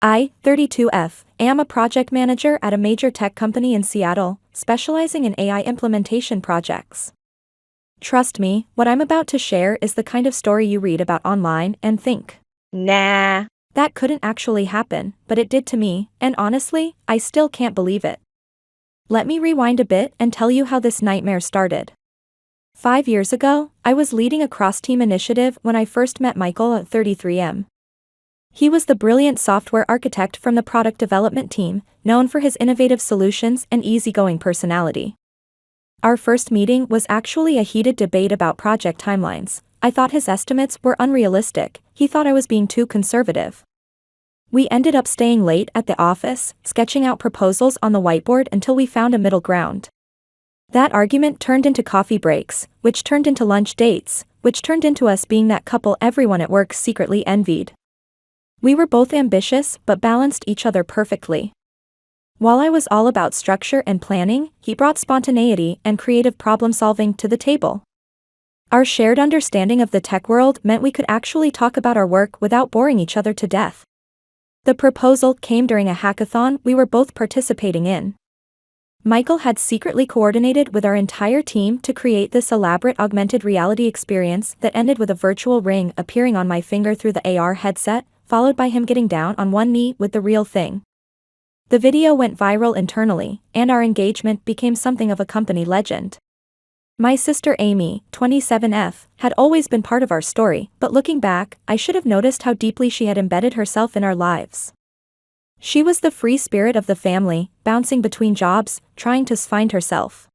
I, 32F, am a project manager at a major tech company in Seattle, specializing in AI implementation projects. Trust me, what I'm about to share is the kind of story you read about online and think, nah, that couldn't actually happen, but it did to me, and honestly, I still can't believe it. Let me rewind a bit and tell you how this nightmare started. 5 years ago, I was leading a cross-team initiative when I first met Michael at 33M. He was the brilliant software architect from the product development team, known for his innovative solutions and easygoing personality. Our first meeting was actually a heated debate about project timelines. I thought his estimates were unrealistic, he thought I was being too conservative. We ended up staying late at the office, sketching out proposals on the whiteboard until we found a middle ground. That argument turned into coffee breaks, which turned into lunch dates, which turned into us being that couple everyone at work secretly envied. We were both ambitious but balanced each other perfectly. While I was all about structure and planning, he brought spontaneity and creative problem-solving to the table. Our shared understanding of the tech world meant we could actually talk about our work without boring each other to death. The proposal came during a hackathon we were both participating in. Michael had secretly coordinated with our entire team to create this elaborate augmented reality experience that ended with a virtual ring appearing on my finger through the AR headset, followed by him getting down on one knee with the real thing. The video went viral internally, and our engagement became something of a company legend. My sister Amy, 27F, had always been part of our story, but looking back, I should have noticed how deeply she had embedded herself in our lives. She was the free spirit of the family, bouncing between jobs, trying to find herself.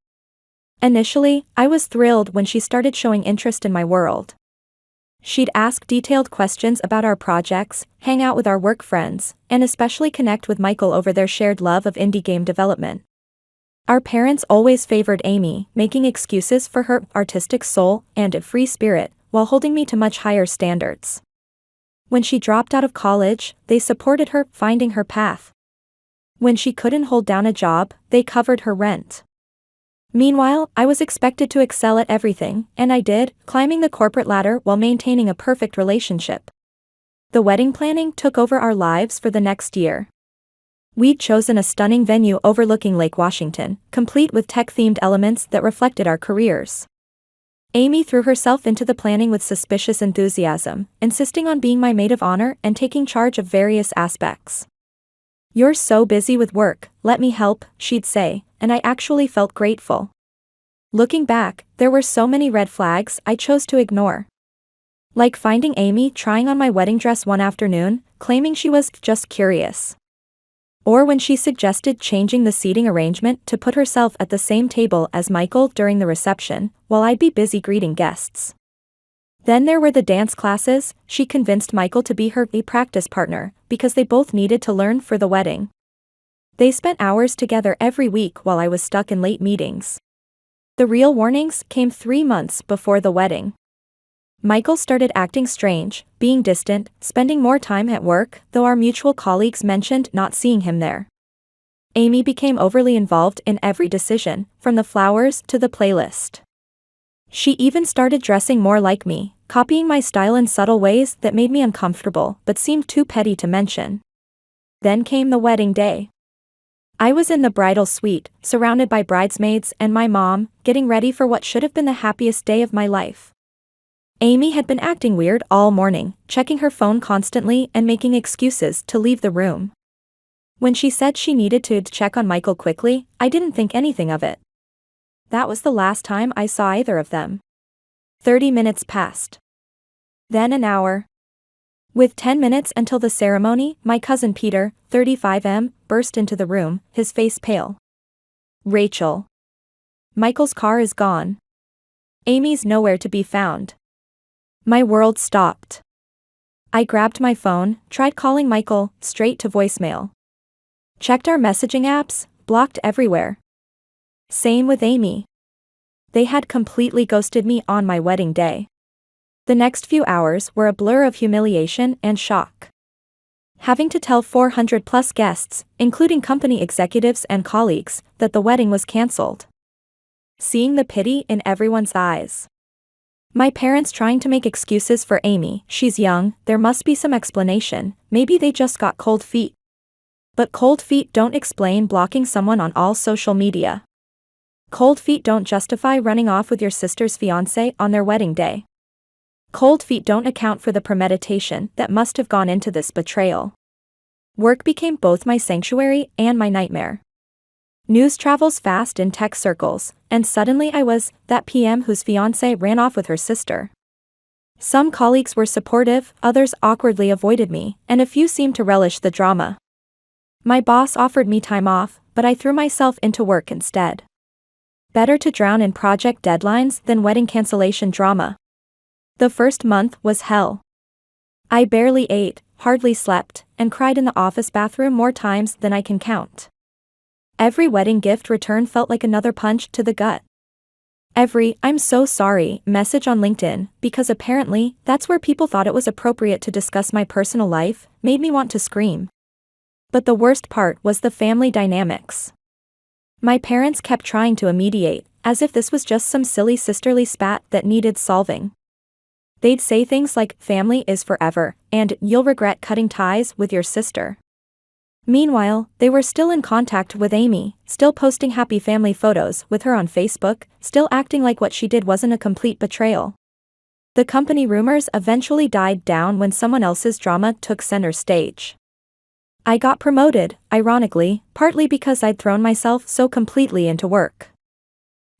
Initially, I was thrilled when she started showing interest in my world. She'd ask detailed questions about our projects, hang out with our work friends, and especially connect with Michael over their shared love of indie game development. Our parents always favored Amy, making excuses for her artistic soul and a free spirit, while holding me to much higher standards. When she dropped out of college, they supported her finding her path. When she couldn't hold down a job, they covered her rent. Meanwhile, I was expected to excel at everything, and I did, climbing the corporate ladder while maintaining a perfect relationship. The wedding planning took over our lives for the next year. We'd chosen a stunning venue overlooking Lake Washington, complete with tech-themed elements that reflected our careers. Amy threw herself into the planning with suspicious enthusiasm, insisting on being my maid of honor and taking charge of various aspects. "You're so busy with work, let me help," she'd say, and I actually felt grateful. Looking back, there were so many red flags I chose to ignore. Like finding Amy trying on my wedding dress one afternoon, claiming she was just curious. Or when she suggested changing the seating arrangement to put herself at the same table as Michael during the reception, while I'd be busy greeting guests. Then there were the dance classes. She convinced Michael to be her practice partner, because they both needed to learn for the wedding. They spent hours together every week while I was stuck in late meetings. The real warnings came 3 months before the wedding. Michael started acting strange, being distant, spending more time at work, though our mutual colleagues mentioned not seeing him there. Amy became overly involved in every decision, from the flowers to the playlist. She even started dressing more like me, copying my style in subtle ways that made me uncomfortable but seemed too petty to mention. Then came the wedding day. I was in the bridal suite, surrounded by bridesmaids and my mom, getting ready for what should have been the happiest day of my life. Amy had been acting weird all morning, checking her phone constantly and making excuses to leave the room. When she said she needed to check on Michael quickly, I didn't think anything of it. That was the last time I saw either of them. 30 minutes passed. Then an hour. With 10 minutes until the ceremony, my cousin Peter, 35M, burst into the room, his face pale. "Rachel. Michael's car is gone. Amy's nowhere to be found." My world stopped. I grabbed my phone, tried calling Michael, straight to voicemail. Checked our messaging apps, blocked everywhere. Same with Amy. They had completely ghosted me on my wedding day. The next few hours were a blur of humiliation and shock. Having to tell 400+ guests, including company executives and colleagues, that the wedding was cancelled. Seeing the pity in everyone's eyes. My parents trying to make excuses for Amy. "She's young, there must be some explanation, maybe they just got cold feet," But cold feet don't explain blocking someone on all social media. Cold feet don't justify running off with your sister's fiancé on their wedding day. Cold feet don't account for the premeditation that must have gone into this betrayal. Work became both my sanctuary and my nightmare. News travels fast in tech circles, and suddenly I was that PM whose fiancé ran off with her sister. Some colleagues were supportive, others awkwardly avoided me, and a few seemed to relish the drama. My boss offered me time off, but I threw myself into work instead. Better to drown in project deadlines than wedding cancellation drama. The first month was hell. I barely ate, hardly slept, and cried in the office bathroom more times than I can count. Every wedding gift return felt like another punch to the gut. Every "I'm so sorry" message on LinkedIn, because apparently that's where people thought it was appropriate to discuss my personal life, made me want to scream. But the worst part was the family dynamics. My parents kept trying to mediate, as if this was just some silly sisterly spat that needed solving. They'd say things like, "Family is forever," and "You'll regret cutting ties with your sister." Meanwhile, they were still in contact with Amy, still posting happy family photos with her on Facebook, still acting like what she did wasn't a complete betrayal. The company rumors eventually died down when someone else's drama took center stage. I got promoted, ironically, partly because I'd thrown myself so completely into work.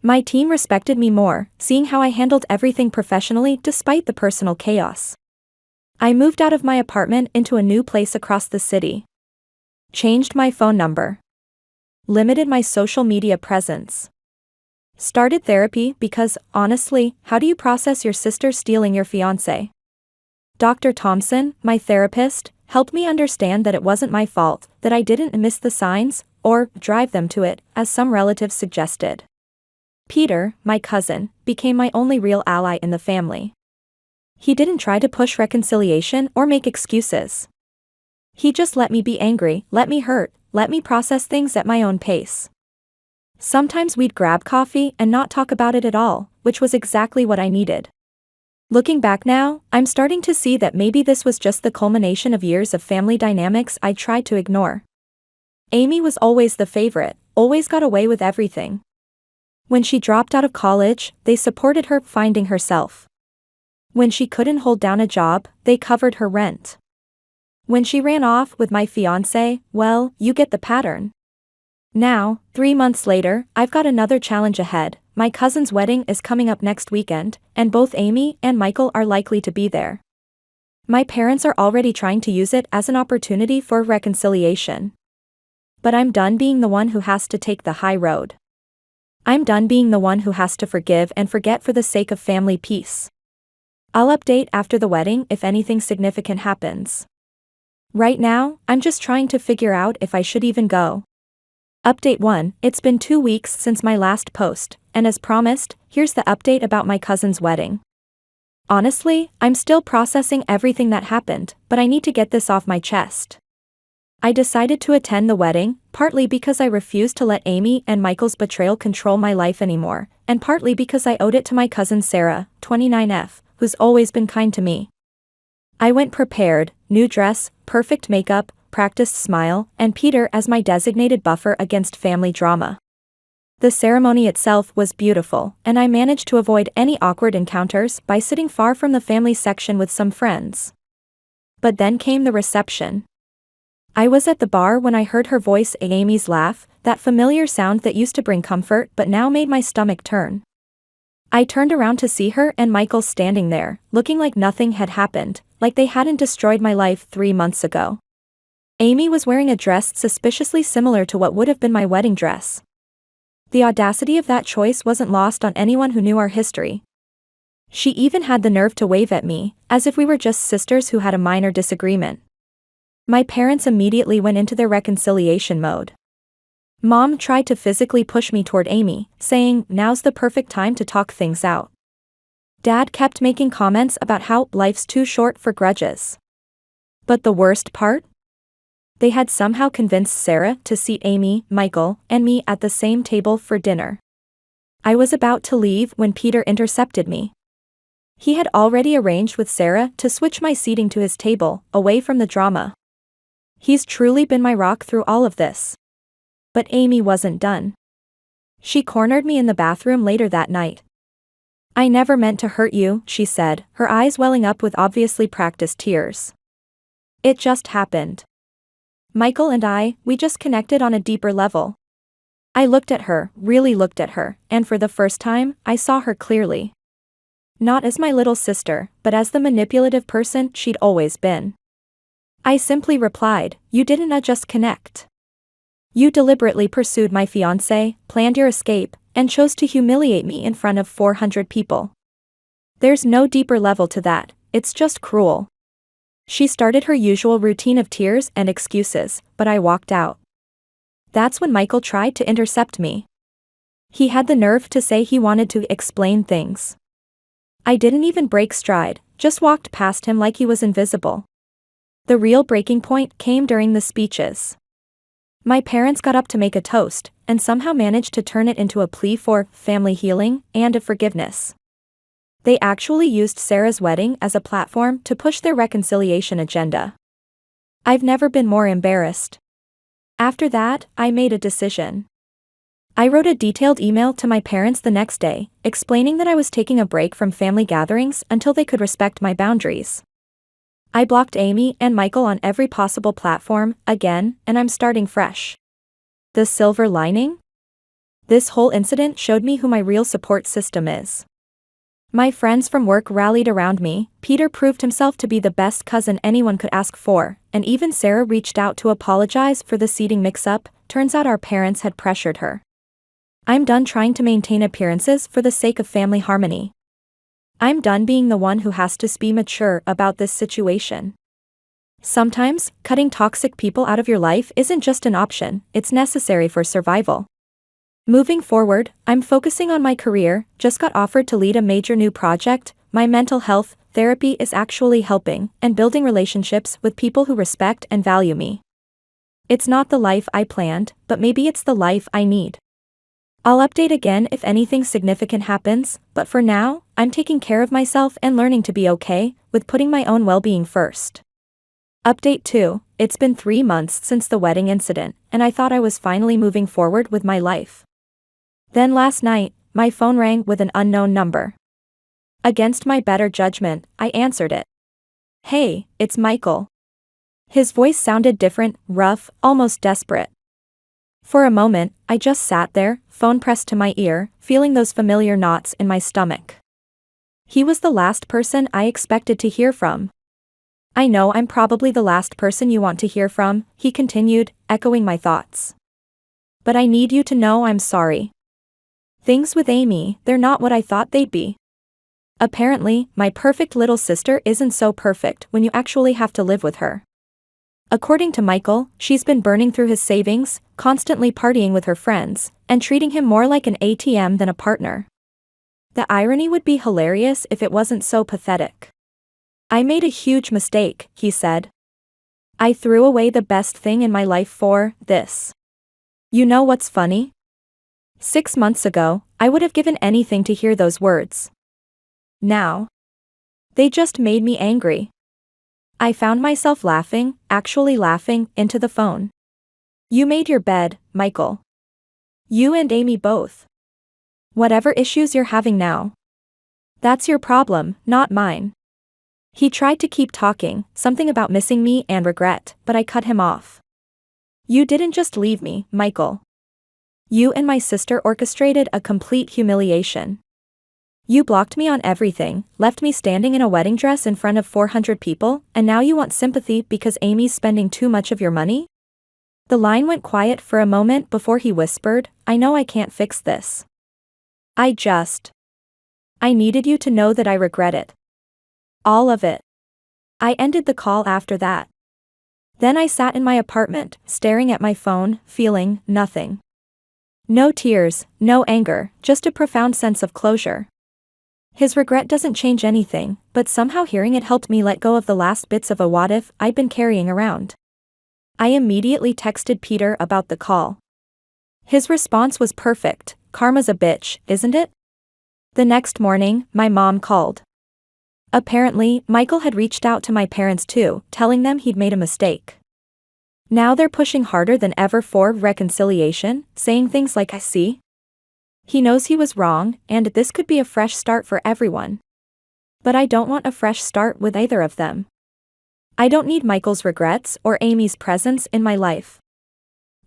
My team respected me more, seeing how I handled everything professionally despite the personal chaos. I moved out of my apartment into a new place across the city. Changed my phone number. Limited my social media presence. Started therapy because, honestly, how do you process your sister stealing your fiancé? Dr. Thompson, my therapist, helped me understand that it wasn't my fault, that I didn't miss the signs, or drive them to it, as some relatives suggested. Peter, my cousin, became my only real ally in the family. He didn't try to push reconciliation or make excuses. He just let me be angry, let me hurt, let me process things at my own pace. Sometimes we'd grab coffee and not talk about it at all, which was exactly what I needed. Looking back now, I'm starting to see that maybe this was just the culmination of years of family dynamics I tried to ignore. Amy was always the favorite, always got away with everything. When she dropped out of college, they supported her finding herself. When she couldn't hold down a job, they covered her rent. When she ran off with my fiancé, well, you get the pattern. Now, 3 months later, I've got another challenge ahead. My cousin's wedding is coming up next weekend, and both Amy and Michael are likely to be there. My parents are already trying to use it as an opportunity for reconciliation. But I'm done being the one who has to take the high road. I'm done being the one who has to forgive and forget for the sake of family peace. I'll update after the wedding if anything significant happens. Right now, I'm just trying to figure out if I should even go. Update 1, it's been 2 weeks since my last post, and as promised, here's the update about my cousin's wedding. Honestly, I'm still processing everything that happened, but I need to get this off my chest. I decided to attend the wedding, partly because I refused to let Amy and Michael's betrayal control my life anymore, and partly because I owed it to my cousin Sarah, 29F, who's always been kind to me. I went prepared, new dress, perfect makeup, practiced smile, and Peter as my designated buffer against family drama. The ceremony itself was beautiful, and I managed to avoid any awkward encounters by sitting far from the family section with some friends. But then came the reception. I was at the bar when I heard her voice, Amy's laugh, that familiar sound that used to bring comfort but now made my stomach turn. I turned around to see her and Michael standing there, looking like nothing had happened, like they hadn't destroyed my life 3 months ago. Amy was wearing a dress suspiciously similar to what would have been my wedding dress. The audacity of that choice wasn't lost on anyone who knew our history. She even had the nerve to wave at me, as if we were just sisters who had a minor disagreement. My parents immediately went into their reconciliation mode. Mom tried to physically push me toward Amy, saying, "Now's the perfect time to talk things out." Dad kept making comments about how life's too short for grudges. But the worst part? They had somehow convinced Sarah to seat Amy, Michael, and me at the same table for dinner. I was about to leave when Peter intercepted me. He had already arranged with Sarah to switch my seating to his table, away from the drama. He's truly been my rock through all of this. But Amy wasn't done. She cornered me in the bathroom later that night. I never meant to hurt you, she said, her eyes welling up with obviously practiced tears. It just happened. Michael and we just connected on a deeper level. I looked at her, really looked at her, and for the first time, I saw her clearly. Not as my little sister, but as the manipulative person she'd always been. I simply replied, "You didn't just connect. You deliberately pursued my fiancé, planned your escape, and chose to humiliate me in front of 400 people. There's no deeper level to that, it's just cruel." She started her usual routine of tears and excuses, but I walked out. That's when Michael tried to intercept me. He had the nerve to say he wanted to explain things. I didn't even break stride, just walked past him like he was invisible. The real breaking point came during the speeches. My parents got up to make a toast, and somehow managed to turn it into a plea for family healing and of forgiveness. They actually used Sarah's wedding as a platform to push their reconciliation agenda. I've never been more embarrassed. After that, I made a decision. I wrote a detailed email to my parents the next day, explaining that I was taking a break from family gatherings until they could respect my boundaries. I blocked Amy and Michael on every possible platform, again, and I'm starting fresh. The silver lining? This whole incident showed me who my real support system is. My friends from work rallied around me, Peter proved himself to be the best cousin anyone could ask for, and even Sarah reached out to apologize for the seating mix-up. Turns out our parents had pressured her. I'm done trying to maintain appearances for the sake of family harmony. I'm done being the one who has to be mature about this situation. Sometimes, cutting toxic people out of your life isn't just an option, it's necessary for survival. Moving forward, I'm focusing on my career, just got offered to lead a major new project, my mental health, therapy is actually helping, and building relationships with people who respect and value me. It's not the life I planned, but maybe it's the life I need. I'll update again if anything significant happens, but for now, I'm taking care of myself and learning to be okay with putting my own well-being first. Update 2, it's been 3 months since the wedding incident, and I thought I was finally moving forward with my life. Then last night, my phone rang with an unknown number. Against my better judgment, I answered it. "Hey, it's Michael." His voice sounded different, rough, almost desperate. For a moment, I just sat there, phone pressed to my ear, feeling those familiar knots in my stomach. He was the last person I expected to hear from. "I know I'm probably the last person you want to hear from," he continued, echoing my thoughts. "But I need you to know I'm sorry. Things with Amy, they're not what I thought they'd be. Apparently, my perfect little sister isn't so perfect when you actually have to live with her. According to Michael, she's been burning through his savings, constantly partying with her friends, and treating him more like an ATM than a partner. The irony would be hilarious if it wasn't so pathetic. I made a huge mistake," he said. "I threw away the best thing in my life for this. You know what's funny? 6 months ago, I would have given anything to hear those words. Now, they just made me angry." I found myself laughing, actually laughing, into the phone. "You made your bed, Michael. You and Amy both. Whatever issues you're having now, that's your problem, not mine." He tried to keep talking, something about missing me and regret, but I cut him off. "You didn't just leave me, Michael. You and my sister orchestrated a complete humiliation. You blocked me on everything, left me standing in a wedding dress in front of 400 people, and now you want sympathy because Amy's spending too much of your money?" The line went quiet for a moment before he whispered, "I know I can't fix this. I needed you to know that I regret it. All of it." I ended the call after that. Then I sat in my apartment, staring at my phone, feeling nothing. No tears, no anger, just a profound sense of closure. His regret doesn't change anything, but somehow hearing it helped me let go of the last bits of a what if I'd been carrying around. I immediately texted Peter about the call. His response was perfect, "Karma's a bitch, isn't it?" The next morning, my mom called. Apparently, Michael had reached out to my parents too, telling them he'd made a mistake. Now they're pushing harder than ever for reconciliation, saying things like, "I see." He knows he was wrong, and this could be a fresh start for everyone. But I don't want a fresh start with either of them. I don't need Michael's regrets or Amy's presence in my life.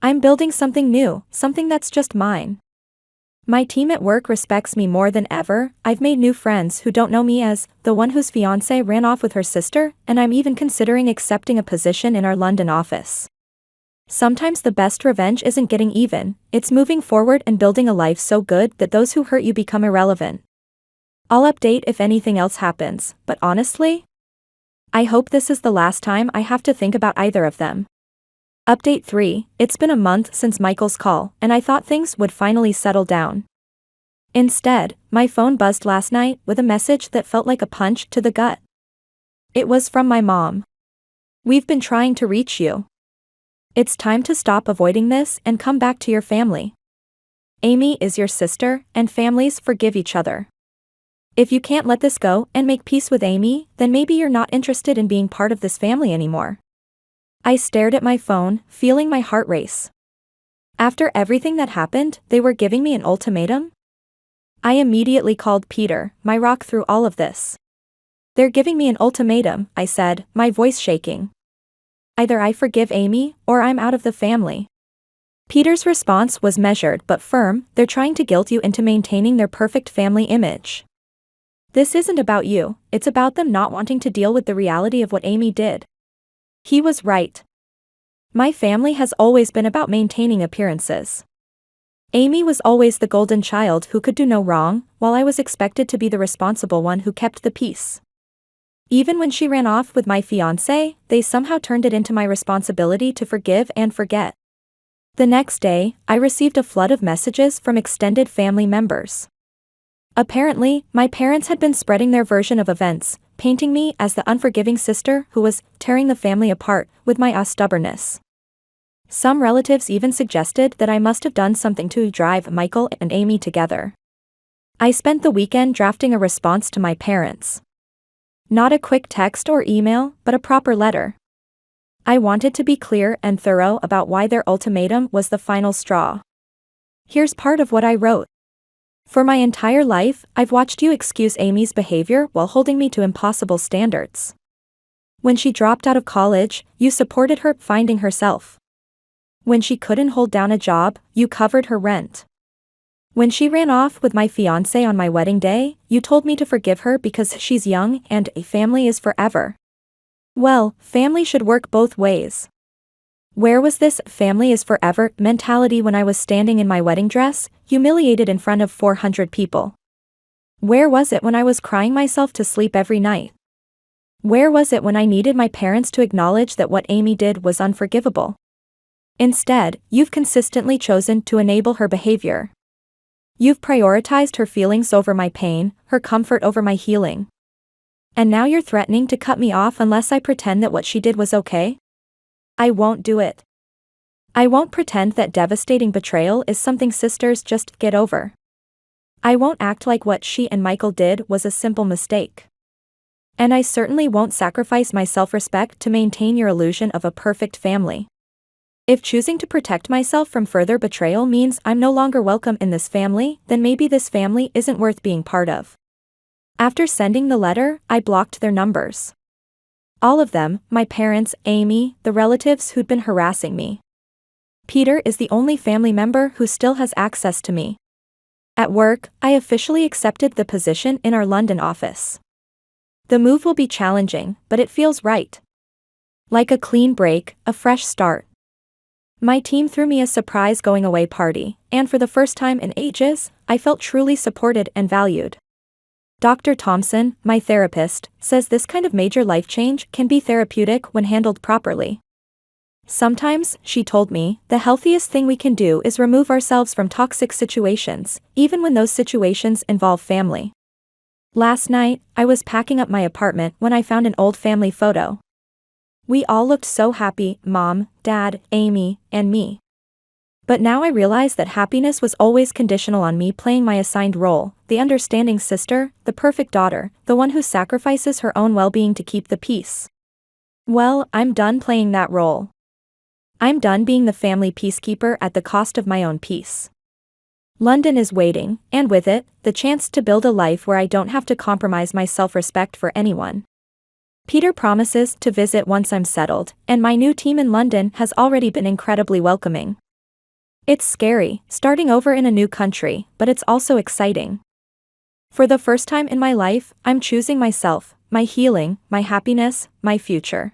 I'm building something new, something that's just mine. My team at work respects me more than ever. I've made new friends who don't know me as the one whose fiancé ran off with her sister, and I'm even considering accepting a position in our London office. Sometimes the best revenge isn't getting even, it's moving forward and building a life so good that those who hurt you become irrelevant. I'll update if anything else happens, but honestly, I hope this is the last time I have to think about either of them. Update 3, it's been a month since Michael's call, and I thought things would finally settle down. Instead, my phone buzzed last night with a message that felt like a punch to the gut. It was from my mom. "We've been trying to reach you. It's time to stop avoiding this and come back to your family. Amy is your sister, and families forgive each other. If you can't let this go and make peace with Amy, then maybe you're not interested in being part of this family anymore." I stared at my phone, feeling my heart race. After everything that happened, they were giving me an ultimatum? I immediately called Peter, my rock through all of this. "They're giving me an ultimatum," I said, my voice shaking. "Either I forgive Amy, or I'm out of the family." Peter's response was measured but firm. "They're trying to guilt you into maintaining their perfect family image. This isn't about you, it's about them not wanting to deal with the reality of what Amy did." He was right. My family has always been about maintaining appearances. Amy was always the golden child who could do no wrong, while I was expected to be the responsible one who kept the peace. Even when she ran off with my fiancé, they somehow turned it into my responsibility to forgive and forget. The next day, I received a flood of messages from extended family members. Apparently, my parents had been spreading their version of events, painting me as the unforgiving sister who was tearing the family apart with my stubbornness. Some relatives even suggested that I must have done something to drive Michael and Amy together. I spent the weekend drafting a response to my parents. Not a quick text or email, but a proper letter. I wanted to be clear and thorough about why their ultimatum was the final straw. Here's part of what I wrote. "For my entire life, I've watched you excuse Amy's behavior while holding me to impossible standards. When she dropped out of college, you supported her finding herself. When she couldn't hold down a job, you covered her rent. When she ran off with my fiancé on my wedding day, you told me to forgive her because she's young and a family is forever. Well, family should work both ways. Where was this family is forever mentality when I was standing in my wedding dress, humiliated in front of 400 people? Where was it when I was crying myself to sleep every night? Where was it when I needed my parents to acknowledge that what Amy did was unforgivable? Instead, you've consistently chosen to enable her behavior. You've prioritized her feelings over my pain, her comfort over my healing. And now you're threatening to cut me off unless I pretend that what she did was okay? I won't do it. I won't pretend that devastating betrayal is something sisters just get over. I won't act like what she and Michael did was a simple mistake. And I certainly won't sacrifice my self-respect to maintain your illusion of a perfect family. If choosing to protect myself from further betrayal means I'm no longer welcome in this family, then maybe this family isn't worth being part of." After sending the letter, I blocked their numbers. All of them, my parents, Amy, the relatives who'd been harassing me. Peter is the only family member who still has access to me. At work, I officially accepted the position in our London office. The move will be challenging, but it feels right. Like a clean break, a fresh start. My team threw me a surprise going-away party, and for the first time in ages, I felt truly supported and valued. Dr. Thompson, my therapist, says this kind of major life change can be therapeutic when handled properly. Sometimes, she told me, the healthiest thing we can do is remove ourselves from toxic situations, even when those situations involve family. Last night, I was packing up my apartment when I found an old family photo. We all looked so happy, Mom, Dad, Amy, and me. But now I realize that happiness was always conditional on me playing my assigned role, the understanding sister, the perfect daughter, the one who sacrifices her own well-being to keep the peace. Well, I'm done playing that role. I'm done being the family peacekeeper at the cost of my own peace. London is waiting, and with it, the chance to build a life where I don't have to compromise my self-respect for anyone. Peter promises to visit once I'm settled, and my new team in London has already been incredibly welcoming. It's scary, starting over in a new country, but it's also exciting. For the first time in my life, I'm choosing myself, my healing, my happiness, my future.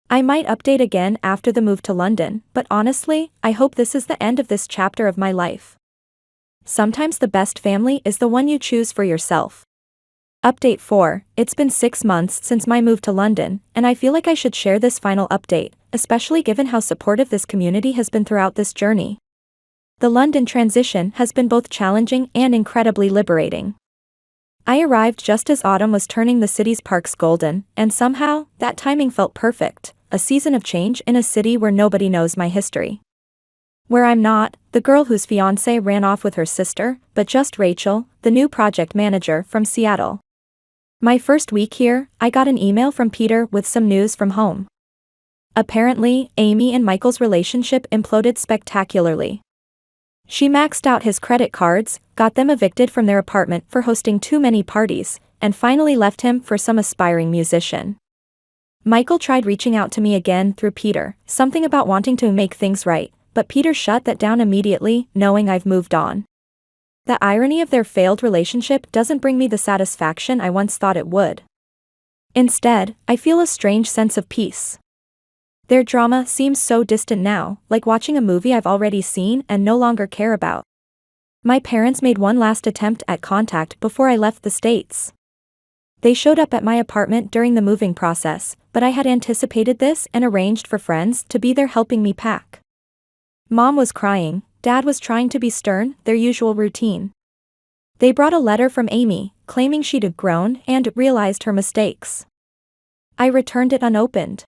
I might update again after the move to London, but honestly, I hope this is the end of this chapter of my life. Sometimes the best family is the one you choose for yourself. Update 4, it's been 6 months since my move to London, and I feel like I should share this final update, especially given how supportive this community has been throughout this journey. The London transition has been both challenging and incredibly liberating. I arrived just as autumn was turning the city's parks golden, and somehow, that timing felt perfect, a season of change in a city where nobody knows my history. Where I'm not, the girl whose fiancé ran off with her sister, but just Rachel, the new project manager from Seattle. My first week here, I got an email from Peter with some news from home. Apparently, Amy and Michael's relationship imploded spectacularly. She maxed out his credit cards, got them evicted from their apartment for hosting too many parties, and finally left him for some aspiring musician. Michael tried reaching out to me again through Peter, something about wanting to make things right, but Peter shut that down immediately, knowing I've moved on. The irony of their failed relationship doesn't bring me the satisfaction I once thought it would. Instead, I feel a strange sense of peace. Their drama seems so distant now, like watching a movie I've already seen and no longer care about. My parents made one last attempt at contact before I left the States. They showed up at my apartment during the moving process, but I had anticipated this and arranged for friends to be there helping me pack. Mom was crying, Dad was trying to be stern, their usual routine. They brought a letter from Amy, claiming she'd grown and realized her mistakes. I returned it unopened.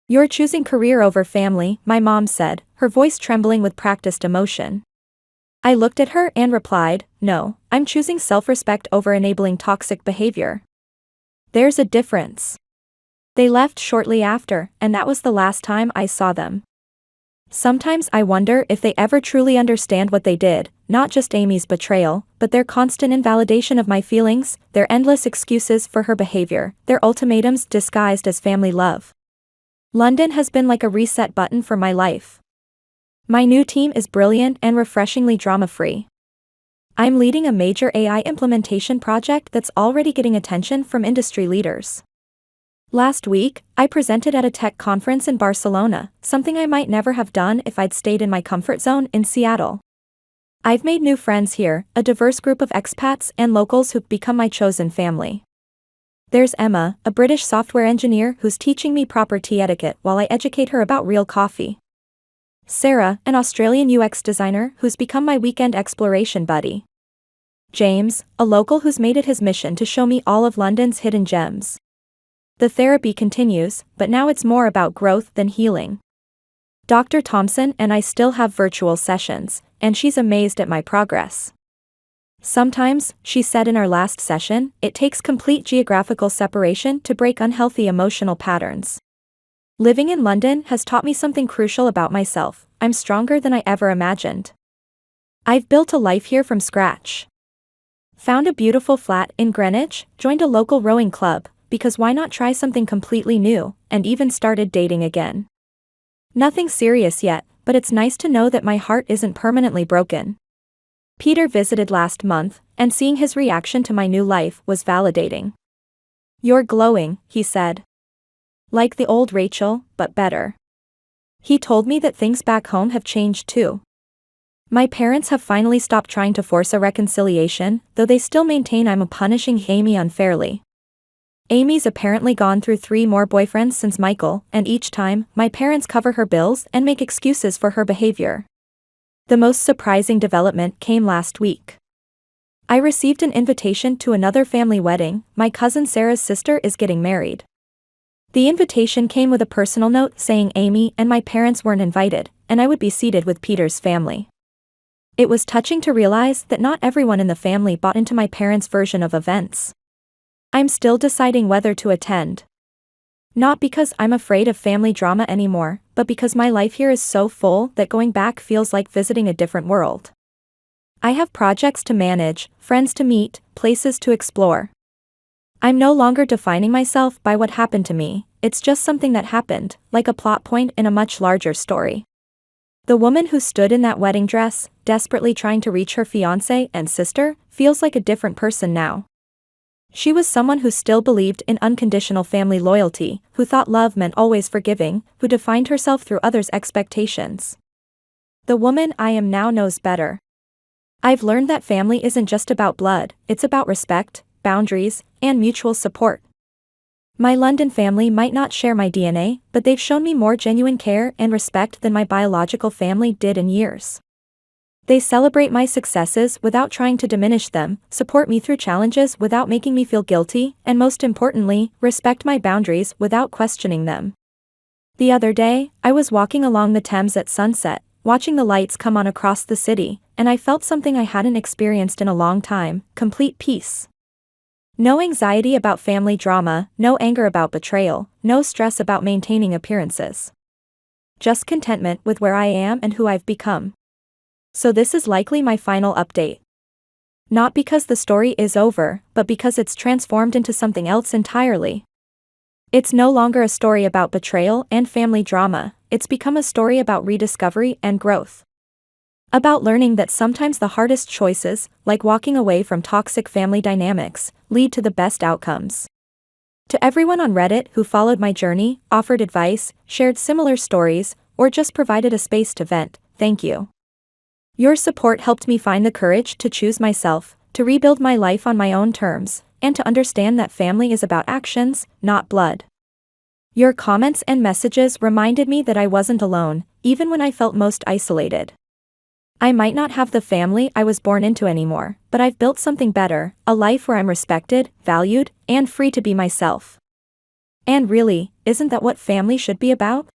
"You're choosing career over family," my mom said, her voice trembling with practiced emotion. I looked at her and replied, "No, I'm choosing self-respect over enabling toxic behavior." There's a difference. They left shortly after, and that was the last time I saw them. Sometimes I wonder if they ever truly understand what they did, not just Amy's betrayal, but their constant invalidation of my feelings, their endless excuses for her behavior, their ultimatums disguised as family love. London has been like a reset button for my life. My new team is brilliant and refreshingly drama-free. I'm leading a major AI implementation project that's already getting attention from industry leaders. Last week, I presented at a tech conference in Barcelona, something I might never have done if I'd stayed in my comfort zone in Seattle. I've made new friends here, a diverse group of expats and locals who've become my chosen family. There's Emma, a British software engineer who's teaching me proper tea etiquette while I educate her about real coffee. Sarah, an Australian UX designer who's become my weekend exploration buddy. James, a local who's made it his mission to show me all of London's hidden gems. The therapy continues, but now it's more about growth than healing. Dr. Thompson and I still have virtual sessions, and she's amazed at my progress. Sometimes, she said in our last session, it takes complete geographical separation to break unhealthy emotional patterns. Living in London has taught me something crucial about myself. I'm stronger than I ever imagined. I've built a life here from scratch. Found a beautiful flat in Greenwich, joined a local rowing club, because why not try something completely new, and even started dating again. Nothing serious yet, but it's nice to know that my heart isn't permanently broken. Peter visited last month, and seeing his reaction to my new life was validating. "You're glowing," he said. "Like the old Rachel, but better." He told me that things back home have changed too. My parents have finally stopped trying to force a reconciliation, though they still maintain I'm punishing Amy unfairly. Amy's apparently gone through 3 more boyfriends since Michael, and each time, my parents cover her bills and make excuses for her behavior. The most surprising development came last week. I received an invitation to another family wedding. My cousin Sarah's sister is getting married. The invitation came with a personal note saying Amy and my parents weren't invited, and I would be seated with Peter's family. It was touching to realize that not everyone in the family bought into my parents' version of events. I'm still deciding whether to attend. Not because I'm afraid of family drama anymore, but but because my life here is so full that going back feels like visiting a different world. I have projects to manage, friends to meet, places to explore. I'm no longer defining myself by what happened to me, it's just something that happened, like a plot point in a much larger story. The woman who stood in that wedding dress, desperately trying to reach her fiancé and sister, feels like a different person now. She was someone who still believed in unconditional family loyalty, who thought love meant always forgiving, who defined herself through others' expectations. The woman I am now knows better. I've learned that family isn't just about blood, it's about respect, boundaries, and mutual support. My London family might not share my DNA, but they've shown me more genuine care and respect than my biological family did in years. They celebrate my successes without trying to diminish them, support me through challenges without making me feel guilty, and most importantly, respect my boundaries without questioning them. The other day, I was walking along the Thames at sunset, watching the lights come on across the city, and I felt something I hadn't experienced in a long time: complete peace. No anxiety about family drama, no anger about betrayal, no stress about maintaining appearances. Just contentment with where I am and who I've become. So this is likely my final update. Not because the story is over, but because it's transformed into something else entirely. It's no longer a story about betrayal and family drama, it's become a story about rediscovery and growth. About learning that sometimes the hardest choices, like walking away from toxic family dynamics, lead to the best outcomes. To everyone on Reddit who followed my journey, offered advice, shared similar stories, or just provided a space to vent, thank you. Your support helped me find the courage to choose myself, to rebuild my life on my own terms, and to understand that family is about actions, not blood. Your comments and messages reminded me that I wasn't alone, even when I felt most isolated. I might not have the family I was born into anymore, but I've built something better, a life where I'm respected, valued, and free to be myself. And really, isn't that what family should be about?